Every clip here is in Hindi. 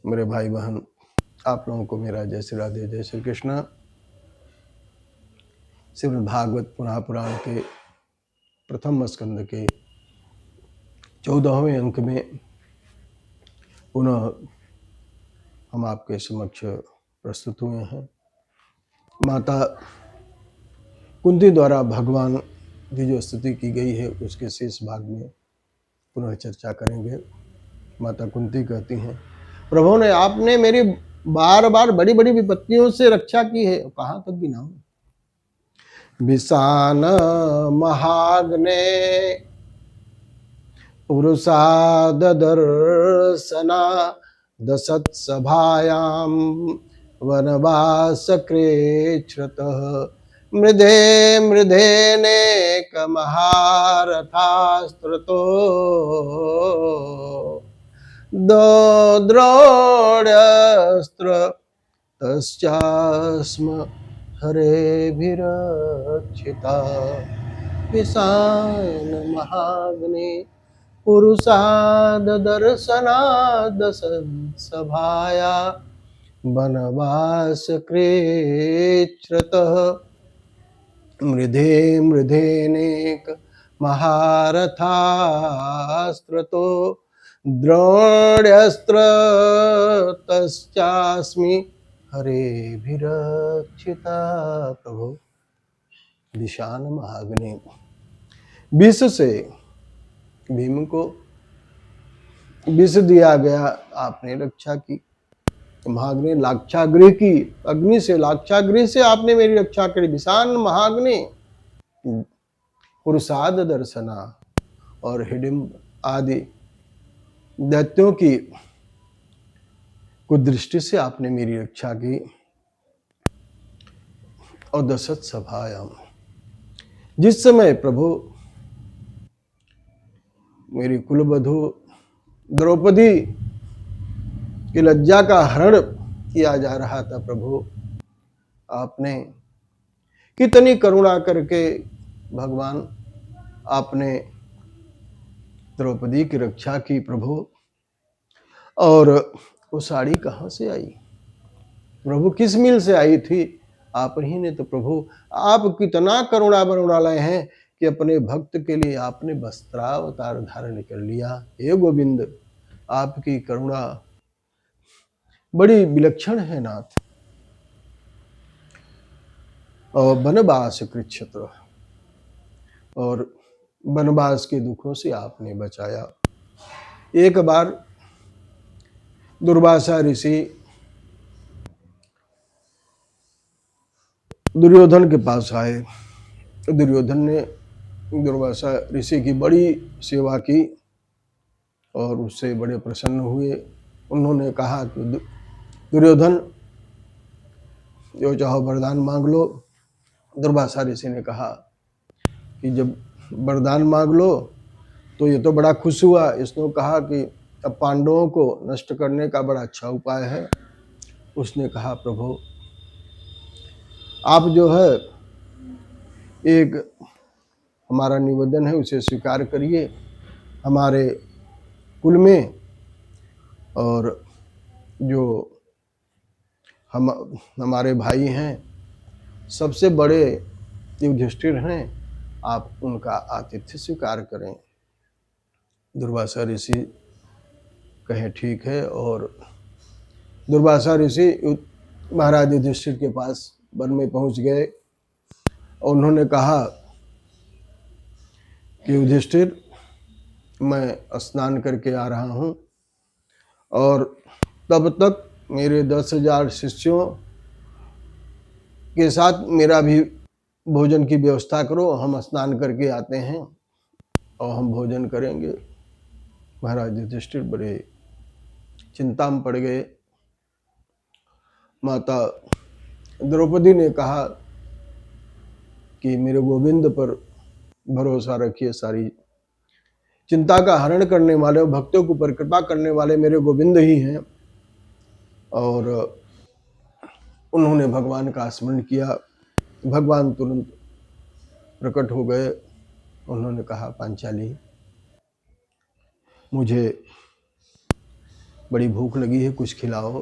मेरे भाई बहन, आप लोगों को मेरा जय श्री राधे, जय श्री कृष्ण। श्रीमद् भागवत पुराण पुराण के प्रथम स्कंद के 14वें अंक में पुनः हम आपके समक्ष प्रस्तुत हुए हैं। माता कुंती द्वारा भगवान की जो स्तुति की गई है उसके शेष भाग में पुनः चर्चा करेंगे। माता कुंती कहती हैं, प्रभु ने आपने मेरी बार बार बड़ी बड़ी विपत्तियों से रक्षा की है। कहाँ तक गिनाऊं? विषान महाग्ने पुरुषादर्शना दशत्सभायां वनवासकृच्छ्रतः मृधे मृधेनेकमहारथास्त्रतो द्रोण्यस्त्र तस्यास्म हरेभिरक्षिता विषान महाग्ने पुरुषादर्शनादसत्सभाया वनवासकृच्छ्रतः मृधे मृधेनेक महारथास्त्रतो द्रोण्यस्त्र तस्यास्मि हरेभिरक्षिता। प्रभु, विषान महाग्नि, विष से भीम को विष दिया गया, आपने रक्षा की। महाग्नि लाक्षागृह की, अग्नि से लाक्षागृह से आपने मेरी रक्षा करी। विषान महाग्नि पुरुषाद दर्शना और हिडिंब आदि दैत्यों की कुदृष्टि से आपने मेरी रक्षा की। और दशरथ सभायाम, जिस समय प्रभु मेरी कुलवधू द्रौपदी की लज्जा का हरण किया जा रहा था, प्रभु आपने कितनी करुणा करके भगवान आपने द्रौपदी की रक्षा की। प्रभु, और वो साड़ी कहाँ से आई? प्रभु, किस मिल से आई थी? आप ही ने तो। प्रभु, आप कितना करुणा बरुणालय हैं कि अपने भक्त के लिए आपने वस्त्रावतार धारण कर लिया। हे गोविंद, आपकी करुणा बड़ी विलक्षण है नाथ। और वनवास कृच्छ्रतः, और वनवास के दुखों से आपने बचाया। एक बार दुर्वासा ऋषि दुर्योधन के पास आए। दुर्योधन ने दुर्वासा ऋषि की बड़ी सेवा की और उससे बड़े प्रसन्न हुए। उन्होंने कहा कि दुर्योधन, जो चाहो वरदान मांग लो। दुर्वासा ऋषि ने कहा कि जब वरदान मांग लो तो ये तो बड़ा खुश हुआ। इसने कहा कि अब पांडवों को नष्ट करने का बड़ा अच्छा उपाय है। उसने कहा, प्रभु आप जो है, एक हमारा निवेदन है, उसे स्वीकार करिए। हमारे कुल में और जो हमारे भाई हैं, सबसे बड़े युधिष्ठिर हैं, आप उनका आतिथ्य स्वीकार करें। दुर्वासा ऋषि कहे ठीक है। और दुर्वासा ऋषि महाराज युधिष्ठिर के पास वन में पहुंच गए। और उन्होंने कहा कि युधिष्ठिर, मैं स्नान करके आ रहा हूं और तब तक मेरे 10,000 शिष्यों के साथ मेरा भी भोजन की व्यवस्था करो। हम स्नान करके आते हैं और हम भोजन करेंगे। महाराज युधिष्ठिर बड़े चिंता में पड़ गए। माता द्रौपदी ने कहा कि मेरे गोविंद पर भरोसा रखिए। सारी चिंता का हरण करने वाले, भक्तों के ऊपर कृपा करने वाले मेरे गोविंद ही हैं। और उन्होंने भगवान का स्मरण किया। भगवान तुरंत प्रकट हो गए। उन्होंने कहा, पांचाली, मुझे बड़ी भूख लगी है, कुछ खिलाओ।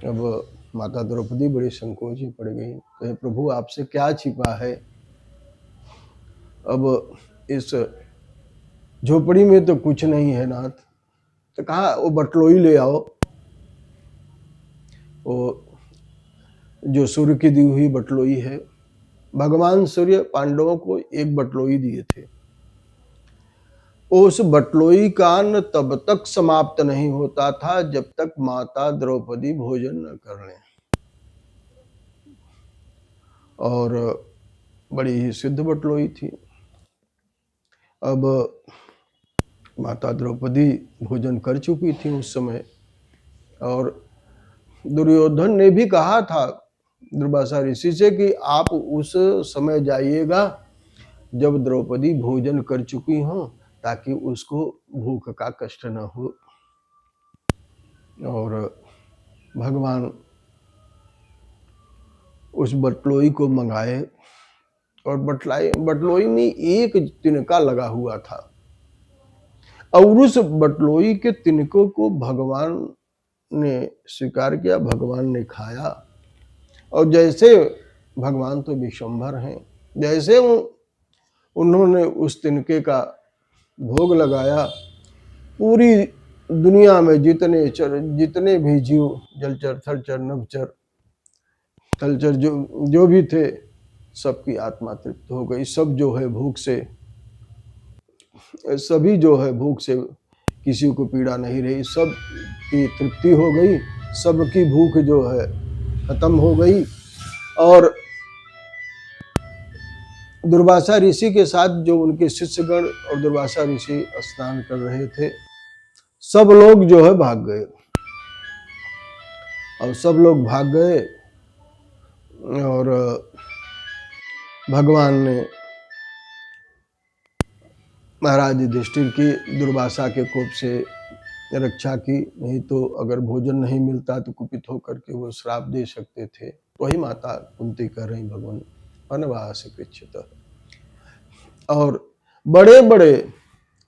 अब माता द्रौपदी बड़ी संकोच में पड़ गई, कहे प्रभु आपसे क्या छिपा है, अब इस झोपड़ी में तो कुछ नहीं है नाथ। तो कहा वो बटलोई ले आओ, वो जो सूर्य की दी हुई बटलोई है। भगवान सूर्य पांडवों को एक बटलोई दिए थे। उस बटलोई का अन्न तब तक समाप्त नहीं होता था जब तक माता द्रौपदी भोजन न कर लें। और बड़ी ही सिद्ध बटलोई थी। अब माता द्रौपदी भोजन कर चुकी थी उस समय, और दुर्योधन ने भी कहा था दुर्वासा ऋषि से कि आप उस समय जाइएगा जब द्रौपदी भोजन कर चुकी हो, ताकि उसको भूख का कष्ट न हो। और भगवान उस बटलोई को मंगाए, और बटलोई में एक तिनका लगा हुआ था, और उस बटलोई के तिनकों को भगवान ने स्वीकार किया, भगवान ने खाया। और जैसे भगवान तो विश्वंभर हैं, जैसे उन्होंने उस तिनके का भोग लगाया, पूरी दुनिया में जितने भी जीव, जलचर, थलचर, नभचर, थलचर जो भी थे, सबकी आत्मा तृप्त हो गई। सब जो है भूख से, सभी जो है भूख से किसी को पीड़ा नहीं रही, सब की तृप्ति हो गई, सबकी भूख जो है खत्म हो गई। और दुर्वासा ऋषि के साथ जो उनके शिष्यगण और दुर्वासा ऋषि स्नान कर रहे थे, सब लोग जो है भाग गए। और सब लोग भाग गए, और भगवान ने महाराज युधिष्ठिर की दुर्वासा के कोप से रक्षा की। नहीं तो अगर भोजन नहीं मिलता तो कुपित होकर के वो श्राप दे सकते थे। वही माता कुंती कह रही भगवान वनवास कृच्छित। और बड़े बड़े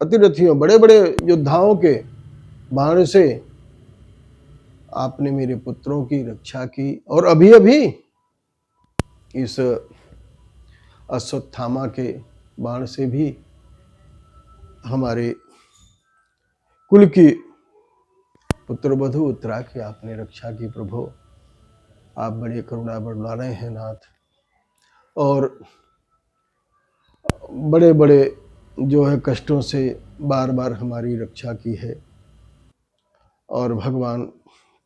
अतिरथियों, बड़े बड़े योद्धाओं के बाण से आपने मेरे पुत्रों की रक्षा की, और अभी अभी इस अश्वत्थामा के बाण से भी हमारे कुल की पुत्रवधू उत्तरा की आपने रक्षा की। प्रभु आप बड़े करुणा बरमाने हैं नाथ, और बड़े बड़े जो है कष्टों से बार बार हमारी रक्षा की है। और भगवान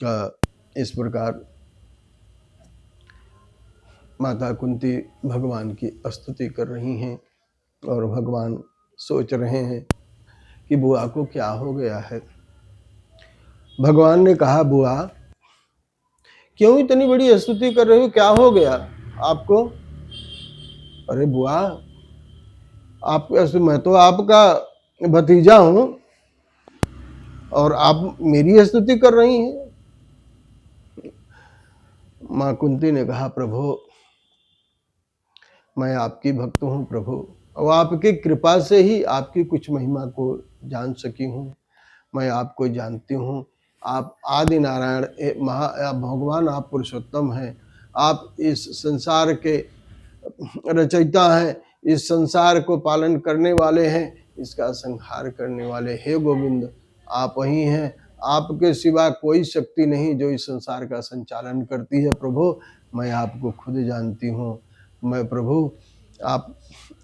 का इस प्रकार माता कुंती भगवान की स्तुति कर रही हैं, और भगवान सोच रहे हैं कि बुआ को क्या हो गया है। भगवान ने कहा बुआ क्यों इतनी बड़ी स्तुति कर रहे हो, क्या हो गया आपको? अरे बुआ आप, मैं तो आपका भतीजा हूं और आप मेरी स्तुति कर रही हैं। मां कुंती ने कहा प्रभु मैं आपकी भक्त हूं प्रभु, और आपकी कृपा से ही आपकी कुछ महिमा को जान सकी हूं। मैं आपको जानती हूं, आप आदि नारायण भगवान, आप पुरुषोत्तम हैं, आप इस संसार के रचयिता हैं, इस संसार को पालन करने वाले हैं, इसका संहार करने वाले। हे गोविंद आप ही हैं, आपके सिवा कोई शक्ति नहीं जो इस संसार का संचालन करती है। प्रभु मैं आपको खुद जानती हूँ। मैं प्रभु, आप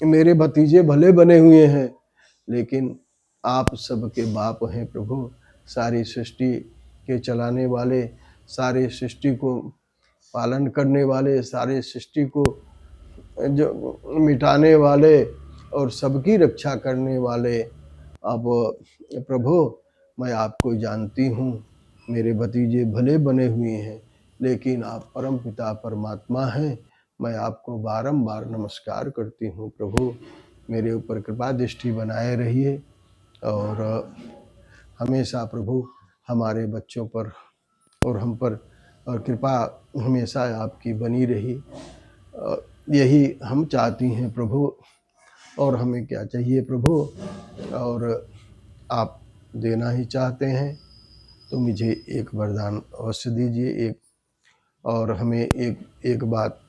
मेरे भतीजे भले बने हुए हैं, लेकिन आप सबके बाप हैं प्रभु, सारी सृष्टि के चलाने वाले, सारे सृष्टि को पालन करने वाले, सारे सृष्टि को जो मिटाने वाले और सबकी रक्षा करने वाले। अब प्रभु मैं आपको जानती हूँ, मेरे भतीजे भले बने हुए हैं, लेकिन आप परम पिता परमात्मा हैं। मैं आपको बारंबार नमस्कार करती हूँ प्रभु, मेरे ऊपर कृपा दृष्टि बनाए रहिए, और हमेशा प्रभु हमारे बच्चों पर और हम पर और कृपा हमेशा आपकी बनी रही। यही हम चाहती हैं प्रभु, और हमें क्या चाहिए प्रभु। और आप देना ही चाहते हैं तो मुझे एक वरदान अवश्य दीजिए। एक और हमें एक बात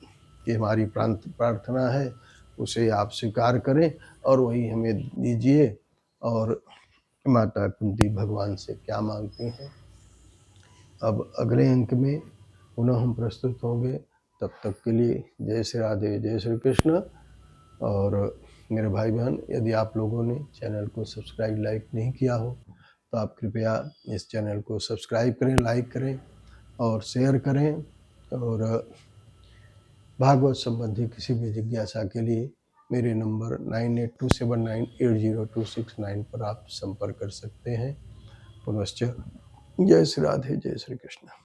कि हमारी प्रार्थना है उसे आप स्वीकार करें और वही हमें दीजिए। और माता कुंती भगवान से क्या मांगती हैं, अब अगले अंक में पुनः हम प्रस्तुत होंगे। तब तक के लिए जय श्री राधे, जय श्री कृष्ण। और मेरे भाई बहन, यदि आप लोगों ने चैनल को सब्सक्राइब लाइक नहीं किया हो तो आप कृपया इस चैनल को सब्सक्राइब करें, लाइक करें और शेयर करें। और भागवत संबंधी किसी भी जिज्ञासा के लिए मेरे नंबर 9827980269 पर आप संपर्क कर सकते हैं। पुनश्च जय श्री राधे, जय श्री कृष्ण।